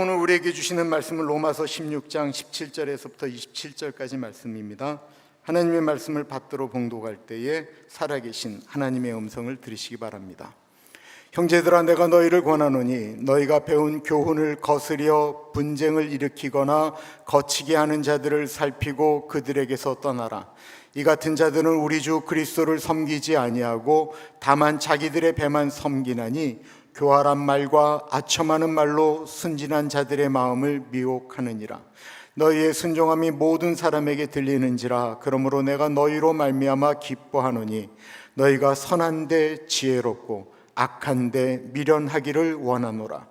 오늘 우리에게 주시는 말씀은 로마서 16장 17절에서부터 27절까지 말씀입니다. 하나님의 말씀을 받들어 봉독할 때에 살아계신 하나님의 음성을 들으시기 바랍니다. 형제들아, 내가 너희를 권하노니 너희가 배운 교훈을 거스려 분쟁을 일으키거나 거치게 하는 자들을 살피고 그들에게서 떠나라. 이 같은 자들은 우리 주 그리스도를 섬기지 아니하고 다만 자기들의 배만 섬기나니 교활한 말과 아첨하는 말로 순진한 자들의 마음을 미혹하느니라. 너희의 순종함이 모든 사람에게 들리는지라. 그러므로 내가 너희로 말미암아 기뻐하노니 너희가 선한데 지혜롭고 악한데 미련하기를 원하노라.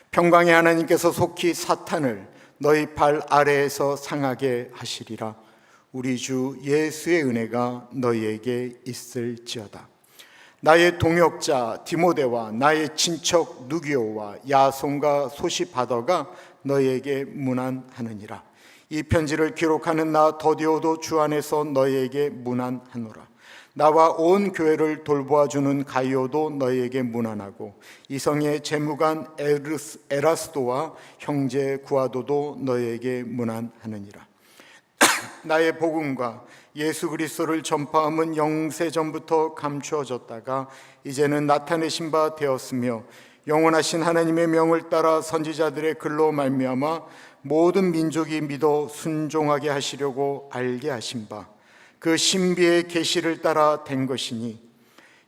평강의 하나님께서 속히 사탄을 너희 발 아래에서 상하게 하시리라. 우리 주 예수의 은혜가 너희에게 있을지어다. 나의 동역자 디모데와 나의 친척 누기오와 야손과 소시바더가 너희에게 문안하느니라. 이 편지를 기록하는 나 더디오도 주 안에서 너희에게 문안하노라. 나와 온 교회를 돌보아주는 가이오도 너희에게 문안하고 이성의 재무관 에라스도와 형제 구아도도 너희에게 문안하느니라. 나의 복음과 예수 그리스도를 전파함은 영세전부터 감추어졌다가 이제는 나타내신 바 되었으며 영원하신 하나님의 명을 따라 선지자들의 글로 말미암아 모든 민족이 믿어 순종하게 하시려고 알게 하신 바 그 신비의 계시를 따라 된 것이니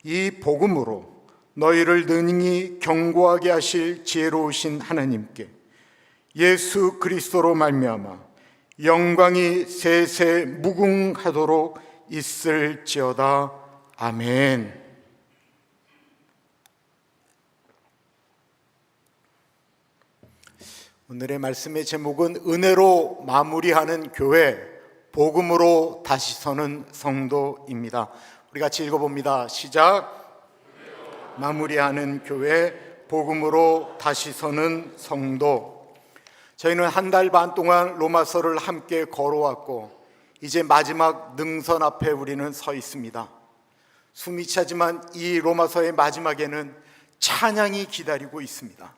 이 복음으로 너희를 능히 견고하게 하실 지혜로우신 하나님께 예수 그리스도로 말미암아 영광이 세세 무궁하도록 있을지어다. 아멘. 오늘의 말씀의 제목은 은혜로 마무리하는 교회, 복음으로 다시 서는 성도입니다. 우리 같이 읽어봅니다. 시작. 마무리하는 교회, 복음으로 다시 서는 성도. 저희는 한 달 반 동안 로마서를 함께 걸어왔고 이제 마지막 능선 앞에 우리는 서 있습니다. 숨이 차지만 이 로마서의 마지막에는 찬양이 기다리고 있습니다.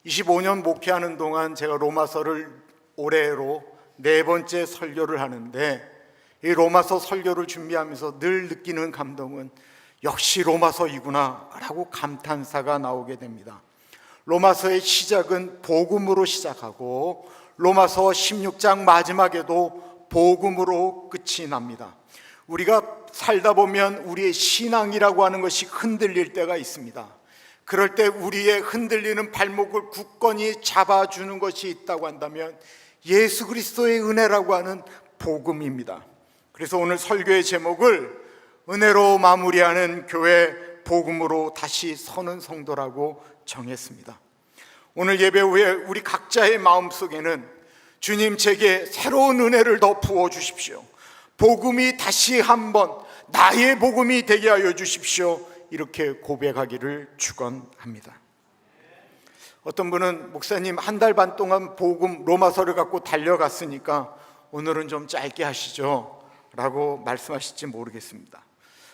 25년 목회하는 동안 제가 로마서를 올해로 4번째 설교를 하는데 이 로마서 설교를 준비하면서 늘 느끼는 감동은 역시 로마서이구나 라고 감탄사가 나오게 됩니다. 로마서의 시작은 복음으로 시작하고 로마서 16장 마지막에도 복음으로 끝이 납니다. 우리가 살다 보면 우리의 신앙이라고 하는 것이 흔들릴 때가 있습니다. 그럴 때 우리의 흔들리는 발목을 굳건히 잡아주는 것이 있다고 한다면 예수 그리스도의 은혜라고 하는 복음입니다. 그래서 오늘 설교의 제목을 은혜로 마무리하는 교회, 복음으로 다시 서는 성도라고 정했습니다. 오늘 예배 후에 우리 각자의 마음속에는 주님, 제게 새로운 은혜를 더 부어주십시오. 복음이 다시 한번 나의 복음이 되게 하여 주십시오. 이렇게 고백하기를 축원합니다. 어떤 분은 목사님 한 달 반 동안 복음 로마서를 갖고 달려갔으니까 오늘은 좀 짧게 하시죠 라고 말씀하실지 모르겠습니다.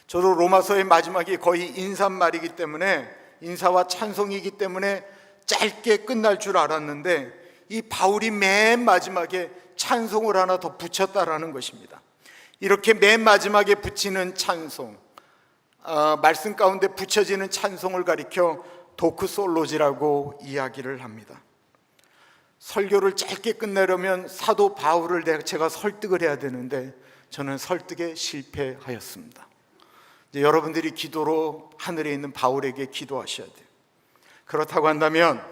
저도 로마서의 마지막이 거의 인사말이기 때문에, 인사와 찬송이기 때문에 짧게 끝날 줄 알았는데 이 바울이 맨 마지막에 찬송을 하나 더 붙였다라는 것입니다. 이렇게 맨 마지막에 붙이는 찬송, 말씀 가운데 붙여지는 찬송을 가리켜 도크솔로지라고 이야기를 합니다. 설교를 짧게 끝내려면 사도 바울을 제가 설득을 해야 되는데 저는 설득에 실패하였습니다. 이제 여러분들이 기도로 하늘에 있는 바울에게 기도하셔야 돼요. 그렇다고 한다면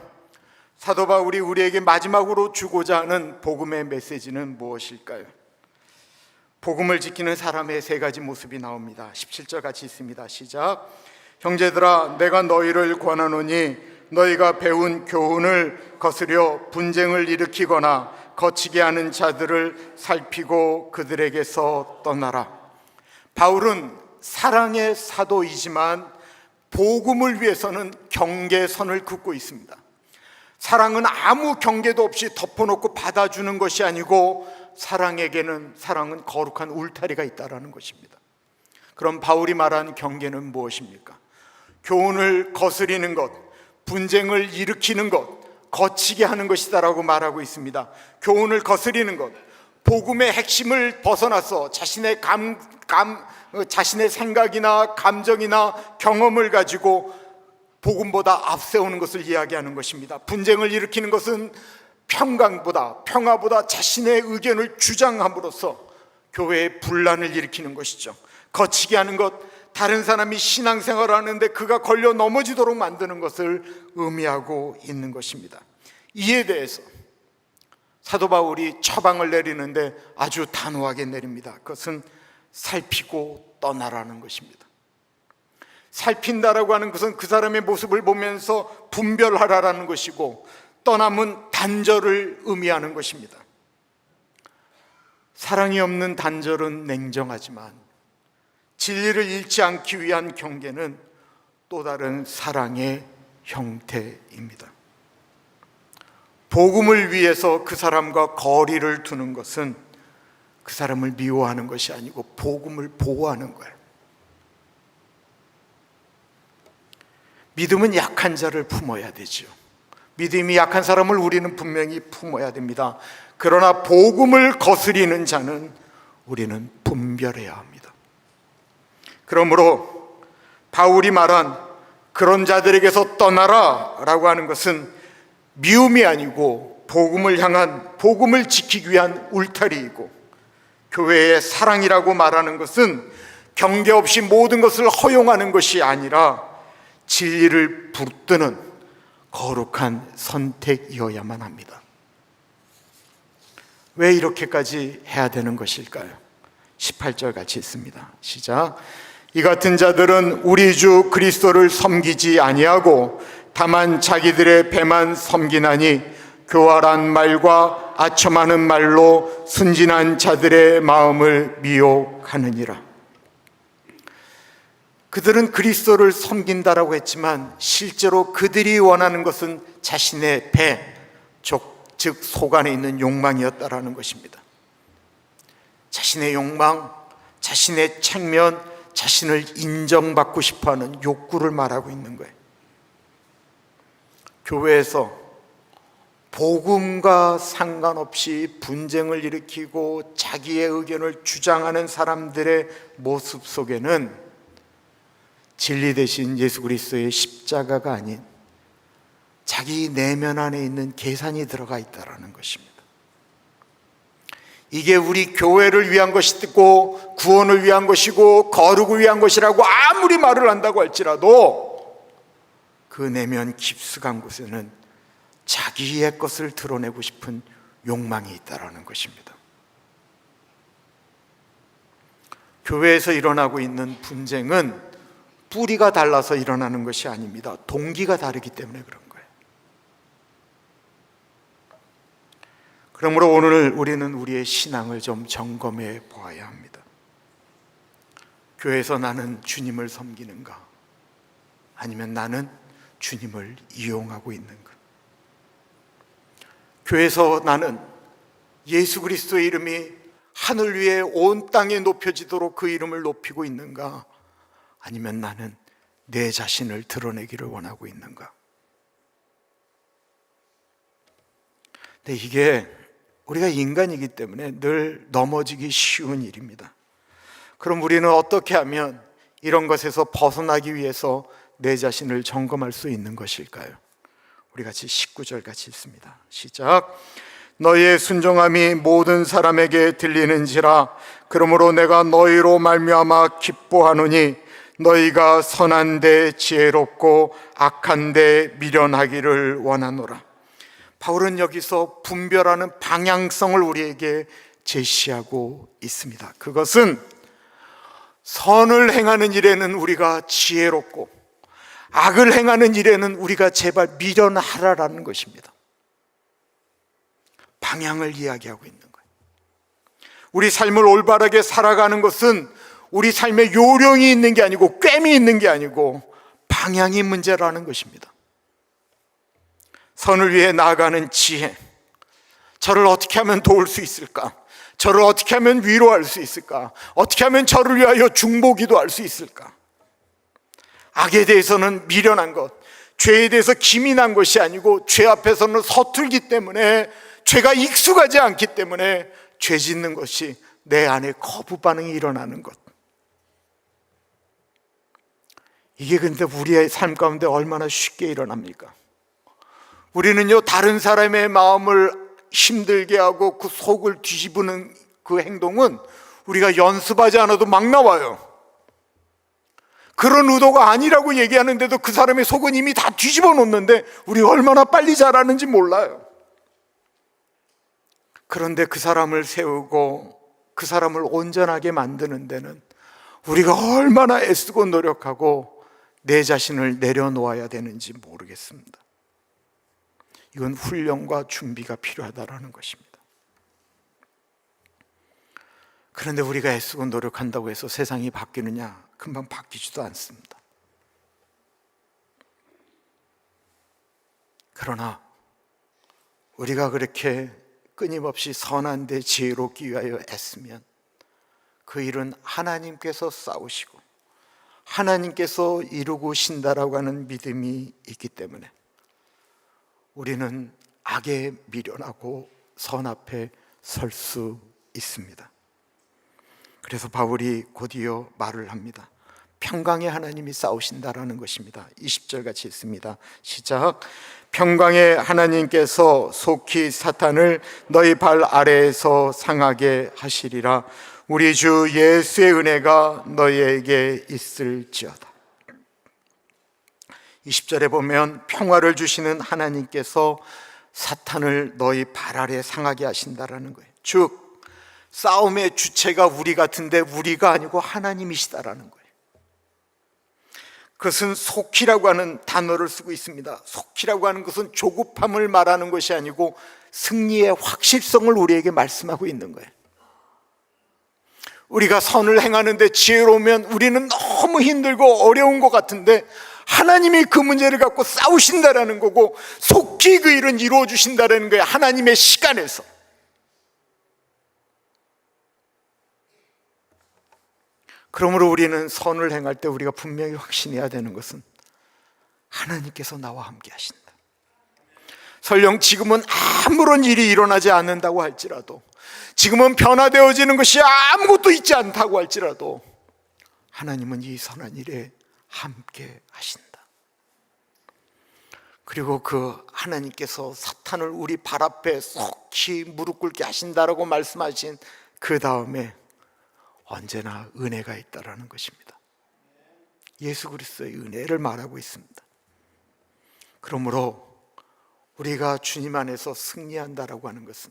사도 바울이 우리에게 마지막으로 주고자 하는 복음의 메시지는 무엇일까요? 복음을 지키는 사람의 3가지 모습이 나옵니다. 17절 같이 있습니다. 시작. 형제들아, 내가 너희를 권하노니 너희가 배운 교훈을 거스려 분쟁을 일으키거나 거치게 하는 자들을 살피고 그들에게서 떠나라. 바울은 사랑의 사도이지만 복음을 위해서는 경계선을 긋고 있습니다. 사랑은 아무 경계도 없이 덮어놓고 받아주는 것이 아니고 사랑은 거룩한 울타리가 있다는 것입니다. 그럼 바울이 말한 경계는 무엇입니까? 교훈을 거스리는 것, 분쟁을 일으키는 것, 거치게 하는 것이다라고 말하고 있습니다. 교훈을 거스리는 것, 복음의 핵심을 벗어나서 자신의 생각이나 감정이나 경험을 가지고 복음보다 앞세우는 것을 이야기하는 것입니다. 분쟁을 일으키는 것은 평화보다 자신의 의견을 주장함으로써 교회의 분란을 일으키는 것이죠. 거치게 하는 것, 다른 사람이 신앙생활을 하는데 그가 걸려 넘어지도록 만드는 것을 의미하고 있는 것입니다. 이에 대해서 사도 바울이 처방을 내리는데 아주 단호하게 내립니다. 그것은 살피고 떠나라는 것입니다. 살핀다라고 하는 것은 그 사람의 모습을 보면서 분별하라라는 것이고, 떠남은 단절을 의미하는 것입니다. 사랑이 없는 단절은 냉정하지만 진리를 잃지 않기 위한 경계는 또 다른 사랑의 형태입니다. 복음을 위해서 그 사람과 거리를 두는 것은 그 사람을 미워하는 것이 아니고 복음을 보호하는 거예요. 믿음은 약한 자를 품어야 되죠. 믿음이 약한 사람을 우리는 분명히 품어야 됩니다. 그러나 복음을 거스리는 자는 우리는 분별해야 합니다. 그러므로 바울이 말한 그런 자들에게서 떠나라 라고 하는 것은 미움이 아니고 복음을 지키기 위한 울타리이고, 교회의 사랑이라고 말하는 것은 경계 없이 모든 것을 허용하는 것이 아니라 진리를 붙드는 거룩한 선택이어야만 합니다. 왜 이렇게까지 해야 되는 것일까요? 18절 같이 읽습니다. 시작. 이 같은 자들은 우리 주 그리스도를 섬기지 아니하고 다만 자기들의 배만 섬기나니 교활한 말과 아첨하는 말로 순진한 자들의 마음을 미혹하느니라. 그들은 그리스도를 섬긴다라고 했지만 실제로 그들이 원하는 것은 자신의 배, 즉 속 안에 있는 욕망이었다라는 것입니다. 자신의 욕망, 자신의 책면, 자신을 인정받고 싶어하는 욕구를 말하고 있는 거예요. 교회에서 복음과 상관없이 분쟁을 일으키고 자기의 의견을 주장하는 사람들의 모습 속에는 진리 대신 예수 그리스도의 십자가가 아닌 자기 내면 안에 있는 계산이 들어가 있다는 것입니다. 이게 우리 교회를 위한 것이고 구원을 위한 것이고 거룩을 위한 것이라고 아무리 말을 한다고 할지라도 그 내면 깊숙한 곳에는 자기의 것을 드러내고 싶은 욕망이 있다는 것입니다. 교회에서 일어나고 있는 분쟁은 뿌리가 달라서 일어나는 것이 아닙니다. 동기가 다르기 때문에 그런 거예요. 그러므로 오늘 우리는 우리의 신앙을 좀 점검해 보아야 합니다. 교회에서 나는 주님을 섬기는가? 아니면 나는 주님을 이용하고 있는가? 교회에서 나는 예수 그리스도의 이름이 하늘 위에 온 땅에 높여지도록 그 이름을 높이고 있는가? 아니면 나는 내 자신을 드러내기를 원하고 있는가? 근데 이게 우리가 인간이기 때문에 늘 넘어지기 쉬운 일입니다. 그럼 우리는 어떻게 하면 이런 것에서 벗어나기 위해서 내 자신을 점검할 수 있는 것일까요? 우리 같이 19절 같이 읽습니다. 시작. 너희의 순종함이 모든 사람에게 들리는지라. 그러므로 내가 너희로 말미암아 기뻐하노니 너희가 선한데 지혜롭고 악한데 미련하기를 원하노라. 바울은 여기서 분별하는 방향성을 우리에게 제시하고 있습니다. 그것은 선을 행하는 일에는 우리가 지혜롭고 악을 행하는 일에는 우리가 제발 미련하라라는 것입니다. 방향을 이야기하고 있는 거예요. 우리 삶을 올바르게 살아가는 것은 우리 삶에 요령이 있는 게 아니고 꿰미 있는 게 아니고 방향이 문제라는 것입니다. 선을 위해 나아가는 지혜, 저를 어떻게 하면 도울 수 있을까? 저를 어떻게 하면 위로할 수 있을까? 어떻게 하면 저를 위하여 중보기도 할 수 있을까? 악에 대해서는 미련한 것, 죄에 대해서 기민한 것이 아니고 죄 앞에서는 서툴기 때문에, 죄가 익숙하지 않기 때문에 죄 짓는 것이 내 안에 거부 반응이 일어나는 것. 이게 근데 우리의 삶 가운데 얼마나 쉽게 일어납니까? 우리는요, 다른 사람의 마음을 힘들게 하고 그 속을 뒤집는 그 행동은 우리가 연습하지 않아도 막 나와요. 그런 의도가 아니라고 얘기하는데도 그 사람의 속은 이미 다 뒤집어 놓는데 우리가 얼마나 빨리 잘하는지 몰라요. 그런데 그 사람을 세우고 그 사람을 온전하게 만드는 데는 우리가 얼마나 애쓰고 노력하고 내 자신을 내려놓아야 되는지 모르겠습니다. 이건 훈련과 준비가 필요하다는 것입니다. 그런데 우리가 애쓰고 노력한다고 해서 세상이 바뀌느냐? 금방 바뀌지도 않습니다. 그러나 우리가 그렇게 끊임없이 선한 데 지혜롭기 위하여 애쓰면 그 일은 하나님께서 싸우시고 하나님께서 이루고 신다라고 하는 믿음이 있기 때문에 우리는 악에 미련하고 선 앞에 설 수 있습니다. 그래서 바울이 곧이어 말을 합니다. 평강의 하나님이 싸우신다라는 것입니다. 20절 같이 읽습니다. 시작. 평강의 하나님께서 속히 사탄을 너희 발 아래에서 상하게 하시리라. 우리 주 예수의 은혜가 너희에게 있을지어다. 20절에 보면 평화를 주시는 하나님께서 사탄을 너희 발 아래 상하게 하신다라는 거예요. 즉 싸움의 주체가 우리 같은데 우리가 아니고 하나님이시다라는 거예요. 그것은 속히라고 하는 단어를 쓰고 있습니다. 속히라고 하는 것은 조급함을 말하는 것이 아니고 승리의 확실성을 우리에게 말씀하고 있는 거예요. 우리가 선을 행하는데 지혜로우면 우리는 너무 힘들고 어려운 것 같은데 하나님이 그 문제를 갖고 싸우신다라는 거고 속히 그 일은 이루어 주신다라는 거예요. 하나님의 시간에서. 그러므로 우리는 선을 행할 때 우리가 분명히 확신해야 되는 것은 하나님께서 나와 함께 하신다. 설령 지금은 아무런 일이 일어나지 않는다고 할지라도, 지금은 변화되어지는 것이 아무것도 있지 않다고 할지라도 하나님은 이 선한 일에 함께 하신다. 그리고 그 하나님께서 사탄을 우리 발 앞에 속히 무릎 꿇게 하신다라고 말씀하신 그 다음에 언제나 은혜가 있다라는 것입니다. 예수 그리스도의 은혜를 말하고 있습니다. 그러므로 우리가 주님 안에서 승리한다라고 하는 것은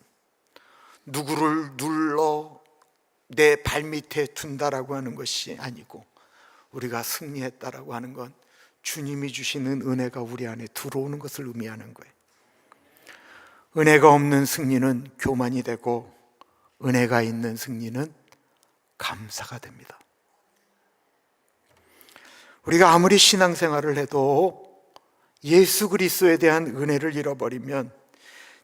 누구를 눌러 내 발밑에 둔다라고 하는 것이 아니고, 우리가 승리했다라고 하는 건 주님이 주시는 은혜가 우리 안에 들어오는 것을 의미하는 거예요. 은혜가 없는 승리는 교만이 되고, 은혜가 있는 승리는 감사가 됩니다. 우리가 아무리 신앙생활을 해도 예수 그리스도에 대한 은혜를 잃어버리면,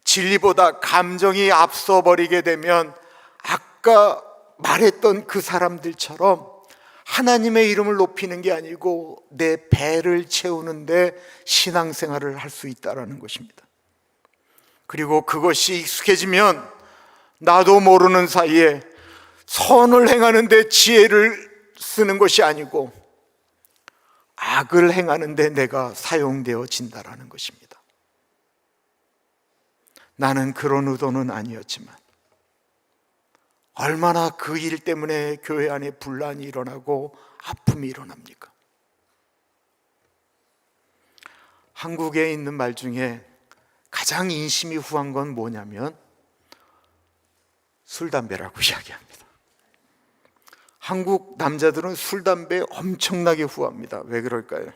진리보다 감정이 앞서 버리게 되면 아까 말했던 그 사람들처럼 하나님의 이름을 높이는 게 아니고 내 배를 채우는데 신앙생활을 할 수 있다는 것입니다. 그리고 그것이 익숙해지면 나도 모르는 사이에 선을 행하는 데 지혜를 쓰는 것이 아니고 악을 행하는 데 내가 사용되어진다는 것입니다. 나는 그런 의도는 아니었지만 얼마나 그 일 때문에 교회 안에 분란이 일어나고 아픔이 일어납니까? 한국에 있는 말 중에 가장 인심이 후한 건 뭐냐면 술, 담배라고 이야기합니다. 한국 남자들은 술, 담배에 엄청나게 후합니다. 왜 그럴까요?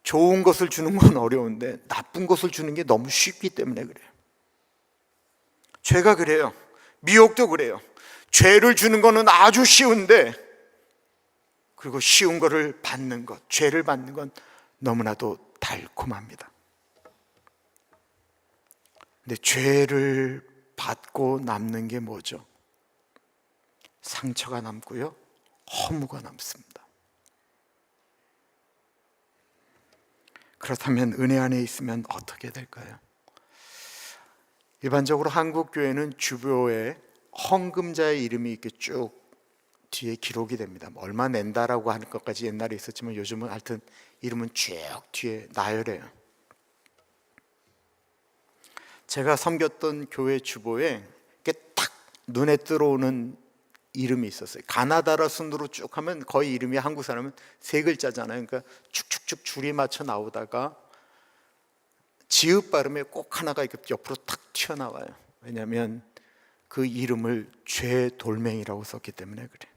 좋은 것을 주는 건 어려운데 나쁜 것을 주는 게 너무 쉽기 때문에 그래요. 죄가 그래요. 미혹도 그래요. 죄를 주는 거는 아주 쉬운데, 그리고 쉬운 거를 받는 것, 죄를 받는 건 너무나도 달콤합니다. 근데 죄를 받고 남는 게 뭐죠? 상처가 남고요, 허무가 남습니다. 그렇다면 은혜 안에 있으면 어떻게 될까요? 일반적으로 한국 교회는 주보에 헌금자의 이름이 이렇게 쭉 뒤에 기록이 됩니다. 얼마 낸다라고 하는 것까지 옛날에 있었지만 요즘은 하여튼 이름은 쭉 뒤에 나열해요. 제가 섬겼던 교회 주보에 이렇게 딱 눈에 들어오는 이름이 있었어요. 가나다라 순으로 쭉 하면 거의 이름이 한국 사람은 세 글자잖아요. 그러니까 쭉쭉쭉 줄이 맞춰 나오다가 지읒 발음에 꼭 하나가 이렇게 옆으로 탁 튀어나와요. 왜냐하면 그 이름을 죄돌멩이라고 썼기 때문에 그래요.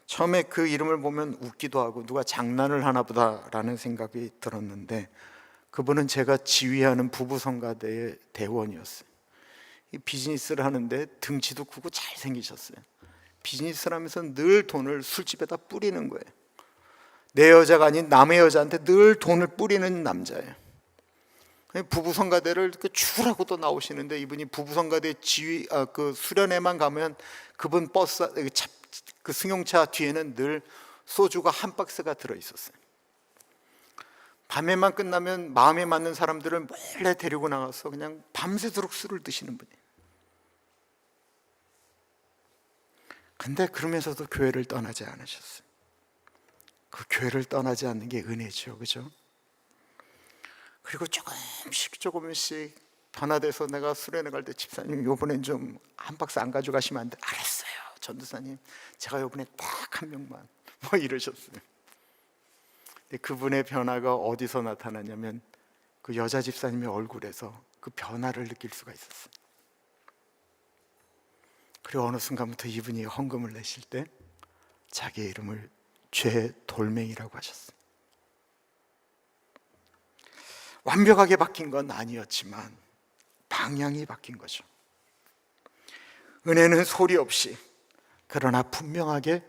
처음에 그 이름을 보면 웃기도 하고 누가 장난을 하나 보다라는 생각이 들었는데, 그분은 제가 지휘하는 부부성가대의 대원이었어요. 이 비즈니스를 하는데 등치도 크고 잘생기셨어요. 비즈니스를 하면서 늘 돈을 술집에다 뿌리는 거예요. 내 여자가 아닌 남의 여자한테 늘 돈을 뿌리는 남자예요. 부부성가대를 출하고도 나오시는데, 이분이 부부성가대 지휘 그 수련회만 가면 그분 버스 그 승용차 뒤에는 늘 소주가 한 박스가 들어 있었어요. 밤에만 끝나면 마음에 맞는 사람들을 몰래 데리고 나가서 그냥 밤새도록 술을 드시는 분이에요. 근데 그러면서도 교회를 떠나지 않으셨어요. 그 교회를 떠나지 않는 게 은혜죠, 그죠? 그리고 조금씩 변화돼서 내가 수련회 갈 때 집사님 요번엔 좀 한 박스 안 가져가시면 안 돼? 알았어요 전도사님, 제가 요번에 딱 한 명만, 뭐 이러셨어요. 근데 그분의 변화가 어디서 나타나냐면 그 여자 집사님의 얼굴에서 그 변화를 느낄 수가 있었어요. 그리고 어느 순간부터 이분이 헌금을 내실 때 자기의 이름을 죄돌멩이라고 하셨어요. 완벽하게 바뀐 건 아니었지만 방향이 바뀐 거죠. 은혜는 소리 없이 그러나 분명하게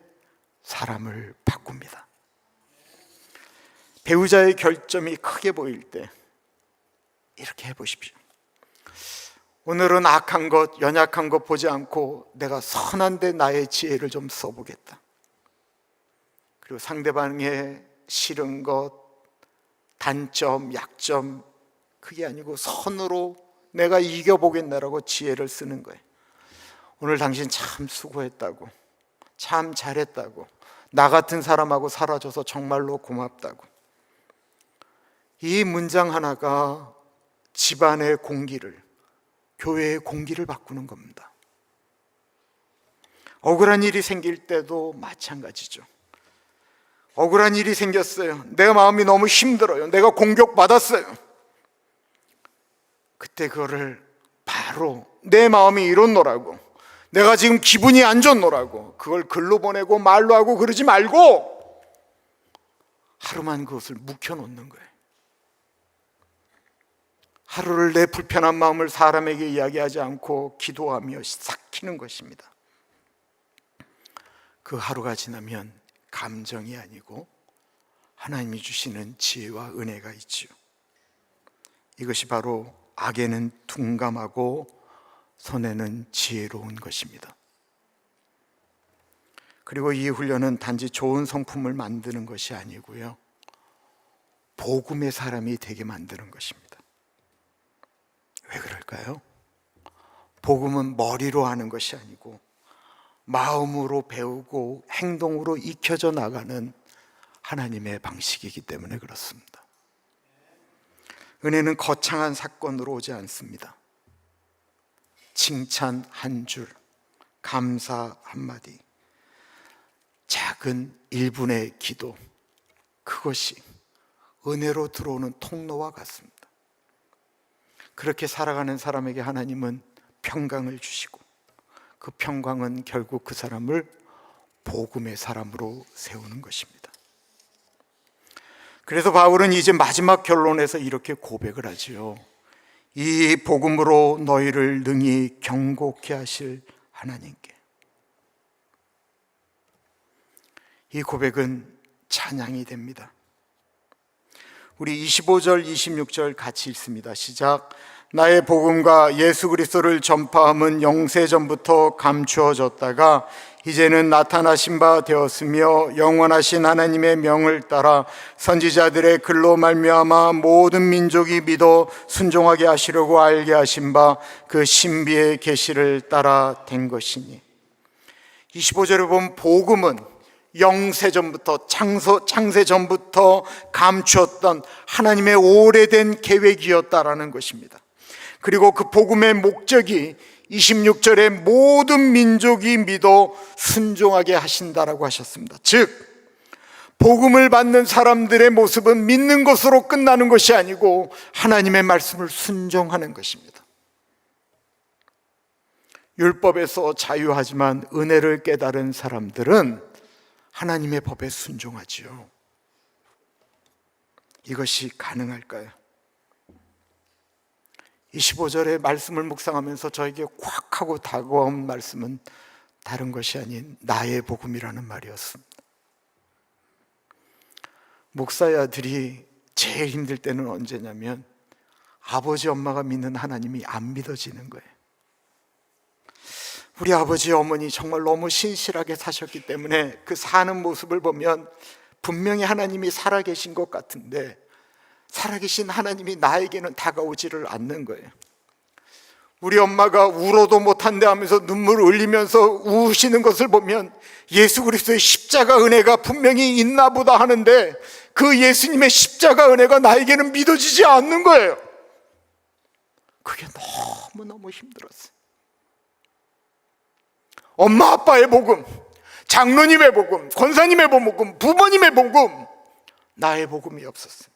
사람을 바꿉니다. 배우자의 결점이 크게 보일 때 이렇게 해보십시오. 오늘은 악한 것, 연약한 것 보지 않고 내가 선한데 나의 지혜를 좀 써보겠다. 그리고 상대방의 싫은 것, 단점, 약점, 그게 아니고 선으로 내가 이겨보겠다라고 지혜를 쓰는 거예요. 오늘 당신 참 수고했다고, 참 잘했다고, 나 같은 사람하고 살아줘서 정말로 고맙다고. 이 문장 하나가 집안의 공기를, 교회의 공기를 바꾸는 겁니다. 억울한 일이 생길 때도 마찬가지죠. 억울한 일이 생겼어요. 내 마음이 너무 힘들어요. 내가 공격받았어요. 그때 그거를 바로 내 마음이 이렇노라고, 내가 지금 기분이 안 좋노라고 그걸 글로 보내고 말로 하고 그러지 말고 하루만 그것을 묵혀놓는 거예요. 하루를 내 불편한 마음을 사람에게 이야기하지 않고 기도하며 삭히는 것입니다. 그 하루가 지나면 감정이 아니고 하나님이 주시는 지혜와 은혜가 있지요. 이것이 바로 악에는 둔감하고 선에는 지혜로운 것입니다. 그리고 이 훈련은 단지 좋은 성품을 만드는 것이 아니고요, 복음의 사람이 되게 만드는 것입니다. 왜 그럴까요? 복음은 머리로 하는 것이 아니고 마음으로 배우고 행동으로 익혀져 나가는 하나님의 방식이기 때문에 그렇습니다. 은혜는 거창한 사건으로 오지 않습니다. 칭찬 한 줄, 감사 한마디, 작은 1분의 기도, 그것이 은혜로 들어오는 통로와 같습니다. 그렇게 살아가는 사람에게 하나님은 평강을 주시고 그 평강은 결국 그 사람을 복음의 사람으로 세우는 것입니다. 그래서 바울은 이제 마지막 결론에서 이렇게 고백을 하지요. 이 복음으로 너희를 능히 경고케 하실 하나님께. 이 고백은 찬양이 됩니다. 우리 25절, 26절 같이 읽습니다. 시작. 나의 복음과 예수 그리스도를 전파함은 영세전부터 감추어졌다가 이제는 나타나신 바 되었으며 영원하신 하나님의 명을 따라 선지자들의 글로 말미암아 모든 민족이 믿어 순종하게 하시려고 알게 하신 바 그 신비의 계시를 따라 된 것이니. 25절에 보면 복음은 영세전부터 창세전부터 감추었던 하나님의 오래된 계획이었다라는 것입니다. 그리고 그 복음의 목적이 26절에 모든 민족이 믿어 순종하게 하신다라고 하셨습니다. 즉 복음을 받는 사람들의 모습은 믿는 것으로 끝나는 것이 아니고 하나님의 말씀을 순종하는 것입니다. 율법에서 자유하지만 은혜를 깨달은 사람들은 하나님의 법에 순종하지요. 이것이 가능할까요? 25절의 말씀을 묵상하면서 저에게 콱 하고 다가온 말씀은 다른 것이 아닌 나의 복음이라는 말이었습니다. 목사의 아들이 제일 힘들 때는 언제냐면 아버지 엄마가 믿는 하나님이 안 믿어지는 거예요. 우리 아버지 어머니 정말 너무 신실하게 사셨기 때문에 그 사는 모습을 보면 분명히 하나님이 살아계신 것 같은데 살아계신 하나님이 나에게는 다가오지를 않는 거예요. 우리 엄마가 울어도 못한대 하면서 눈물을 흘리면서 우시는 것을 보면 예수 그리스도의 십자가 은혜가 분명히 있나 보다 하는데 그 예수님의 십자가 은혜가 나에게는 믿어지지 않는 거예요. 그게 너무너무 힘들었어요. 엄마 아빠의 복음, 장로님의 복음, 권사님의 복음, 부모님의 복음, 나의 복음이 없었어요.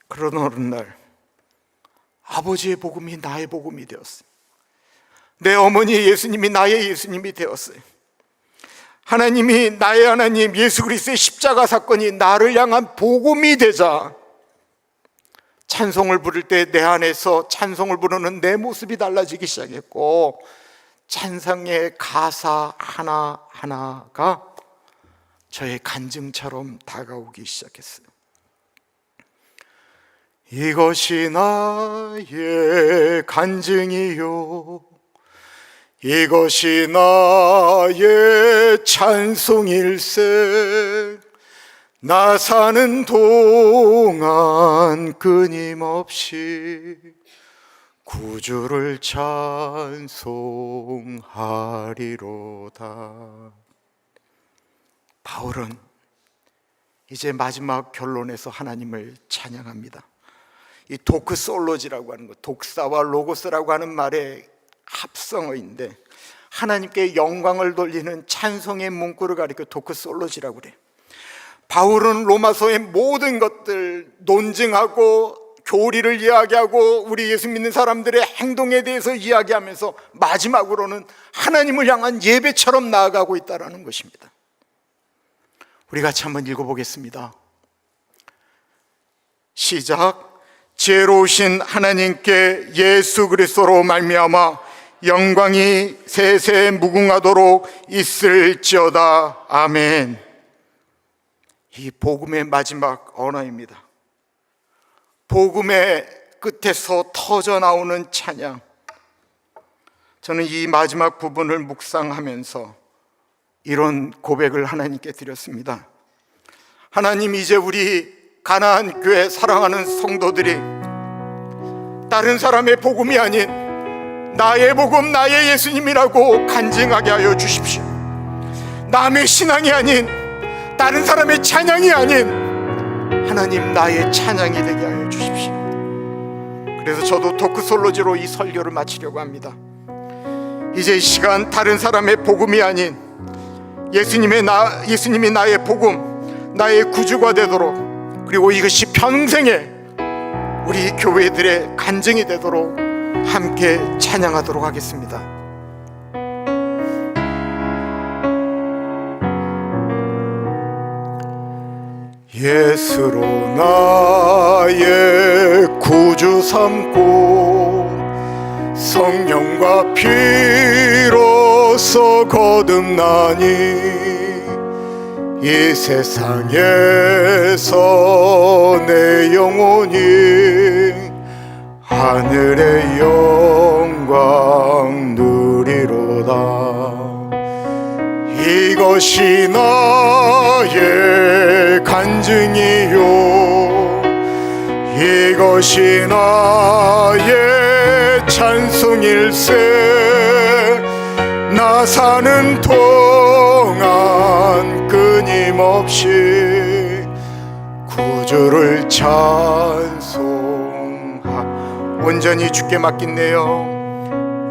그러던 어느 날 아버지의 복음이 나의 복음이 되었어요. 내 어머니의 예수님이 나의 예수님이 되었어요. 하나님이 나의 하나님 예수 그리스도의 십자가 사건이 나를 향한 복음이 되자 찬송을 부를 때 내 안에서 찬송을 부르는 내 모습이 달라지기 시작했고 찬송의 가사 하나하나가 저의 간증처럼 다가오기 시작했어요. 이것이 나의 간증이요 이것이 나의 찬송일세 나 사는 동안 끊임없이 구주를 찬송하리로다. 바울은 이제 마지막 결론에서 하나님을 찬양합니다. 이 도크솔로지라고 하는 것, 독사와 로고스라고 하는 말의 합성어인데 하나님께 영광을 돌리는 찬송의 문구를 가리켜 도크솔로지라고 그래요. 바울은 로마서의 모든 것들 논증하고 교리를 이야기하고 우리 예수 믿는 사람들의 행동에 대해서 이야기하면서 마지막으로는 하나님을 향한 예배처럼 나아가고 있다는 것입니다. 우리 같이 한번 읽어보겠습니다. 시작. 지혜로우신 하나님께 예수 그리스도로 말미암아 영광이 세세 무궁하도록 있을지어다. 아멘. 이 복음의 마지막 언어입니다. 복음의 끝에서 터져 나오는 찬양. 저는 이 마지막 부분을 묵상하면서 이런 고백을 하나님께 드렸습니다. 하나님, 이제 우리 가나안 교회 사랑하는 성도들이 다른 사람의 복음이 아닌 나의 복음, 나의 예수님이라고 간증하게 하여 주십시오. 남의 신앙이 아닌, 다른 사람의 찬양이 아닌 하나님 나의 찬양이 되게 하여 주십시오. 그래서 저도 도크솔로지로 이 설교를 마치려고 합니다. 이제 이 시간 다른 사람의 복음이 아닌 예수님이 나의 복음, 나의 구주가 되도록, 그리고 이것이 평생에 우리 교회들의 간증이 되도록 함께 찬양하도록 하겠습니다. 예수로 나의 구주 삼고 성령과 피로써 거듭나니 이 세상에서 내 영혼이 하늘의 영광 누리로다. 이것이 나의 간증이요, 이것이 나의 찬송일세. 나 사는 동안 끊임없이 구주를 찬송하. 온전히 주께 맡긴네요.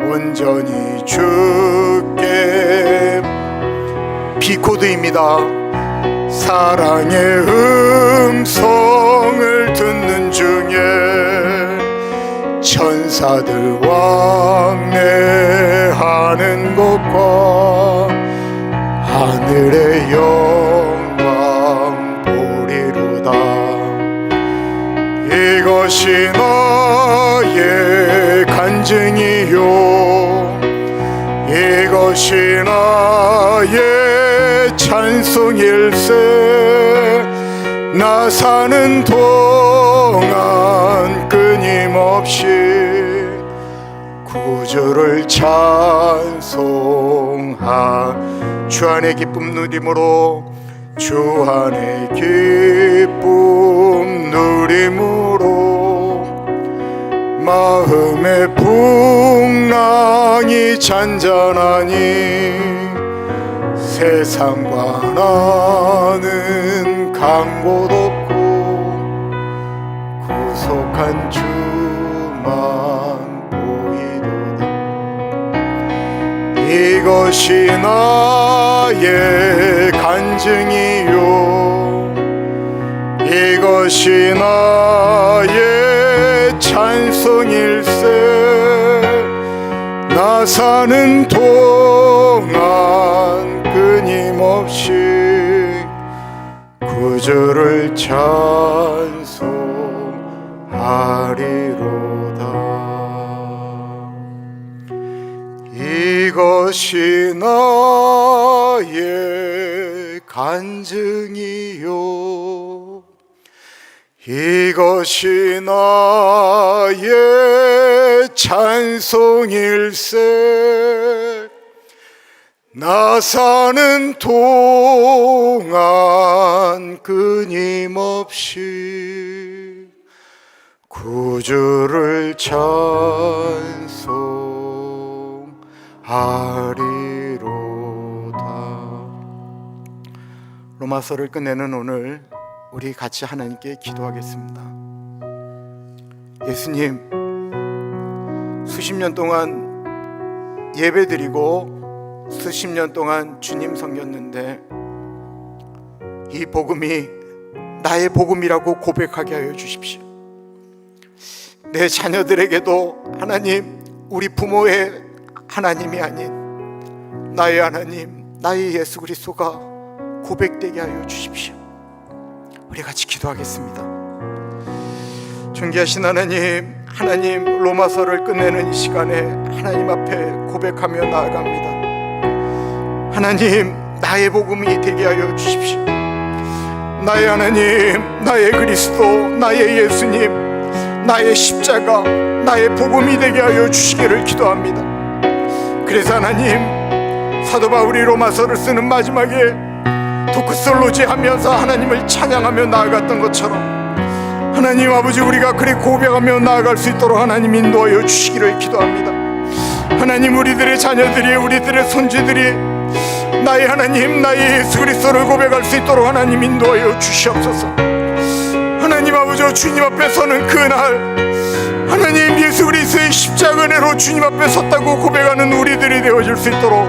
온전히 주께. B코드입니다. 사랑의 음성을 듣는 중에 천사들 왕래하는 것과 하늘의 영광 보리로다. 이것이 나의 간증이요, 이것이 나의 찬송일세. 나 사는 동안 끊임없이 구주를 찬송하. 주 안의 기쁨 누림으로, 주 안의 기쁨 누림으로 마음의 풍랑이 잔잔하니 세상과 나는 간 곳 없고 구속한 주만 보이도다. 이것이 나의 간증이요, 이것이 나의 찬송일세. 나 사는 동안 끊임없이 구주를 찬송하리로다. 이것이 나의 간증이요, 이것이 나의 찬송일세. 나 사는 동안 끊임없이 구주를 찬송하리로다. 로마서를 끝내는 오늘 우리 같이 하나님께 기도하겠습니다. 예수님, 수십 년 동안 예배드리고 수십 년 동안 주님 섬겼는데 이 복음이 나의 복음이라고 고백하게 하여 주십시오. 내 자녀들에게도 하나님, 우리 부모의 하나님이 아닌 나의 하나님, 나의 예수 그리스도가 고백되게 하여 주십시오. 우리 같이 기도하겠습니다. 존귀하신 하나님, 하나님, 로마서를 끝내는 이 시간에 하나님 앞에 고백하며 나아갑니다. 하나님, 나의 복음이 되게 하여 주십시오. 나의 하나님, 나의 그리스도, 나의 예수님, 나의 십자가, 나의 복음이 되게 하여 주시기를 기도합니다. 그래서 하나님, 사도 바울이 로마서를 쓰는 마지막에 도크솔로지 하면서 하나님을 찬양하며 나아갔던 것처럼 하나님 아버지, 우리가 그리 고백하며 나아갈 수 있도록 하나님 인도하여 주시기를 기도합니다. 하나님, 우리들의 자녀들이, 우리들의 손주들이 나의 하나님, 나의 예수 그리스도를 고백할 수 있도록 하나님 인도하여 주시옵소서. 하나님 아버지, 주님 앞에 서는 그날 하나님, 예수 그리스도의 십자가 은혜로 주님 앞에 섰다고 고백하는 우리들이 되어질 수 있도록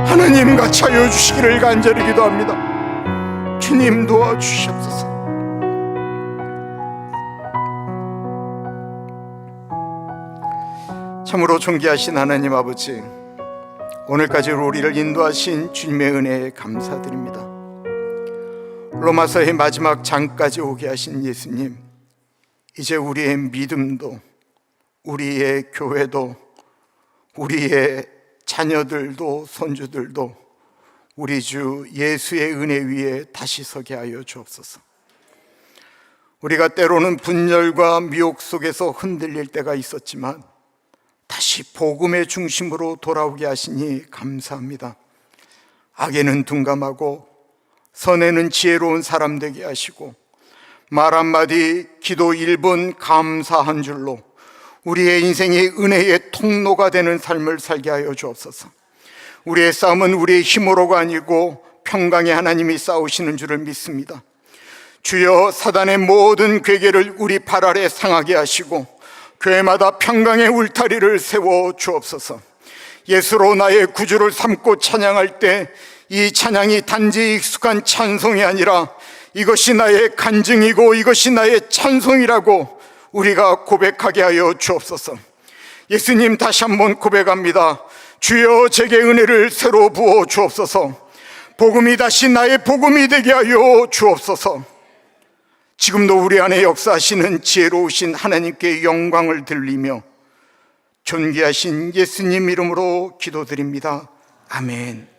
하나님 같이 하여 주시기를 간절히 기도합니다. 주님 도와주시옵소서. 참으로 존귀하신 하나님 아버지, 오늘까지 우리를 인도하신 주님의 은혜에 감사드립니다. 로마서의 마지막 장까지 오게 하신 예수님, 이제 우리의 믿음도, 우리의 교회도, 우리의 자녀들도, 손주들도 우리 주 예수의 은혜 위에 다시 서게 하여 주옵소서. 우리가 때로는 분열과 미혹 속에서 흔들릴 때가 있었지만 다시 복음의 중심으로 돌아오게 하시니 감사합니다. 악에는 둔감하고 선에는 지혜로운 사람 되게 하시고 말 한마디, 기도 1분, 감사 한 줄로 우리의 인생이 은혜의 통로가 되는 삶을 살게 하여 주옵소서. 우리의 싸움은 우리의 힘으로가 아니고 평강의 하나님이 싸우시는 줄을 믿습니다. 주여, 사단의 모든 괴계를 우리 발 아래 상하게 하시고 교회마다 평강의 울타리를 세워 주옵소서. 예수로 나의 구주를 삼고 찬양할 때 이 찬양이 단지 익숙한 찬송이 아니라 이것이 나의 간증이고 이것이 나의 찬송이라고 우리가 고백하게 하여 주옵소서. 예수님, 다시 한번 고백합니다. 주여, 제게 은혜를 새로 부어 주옵소서. 복음이 다시 나의 복음이 되게 하여 주옵소서. 지금도 우리 안에 역사하시는 지혜로우신 하나님께 영광을 돌리며 존귀하신 예수님 이름으로 기도드립니다. 아멘.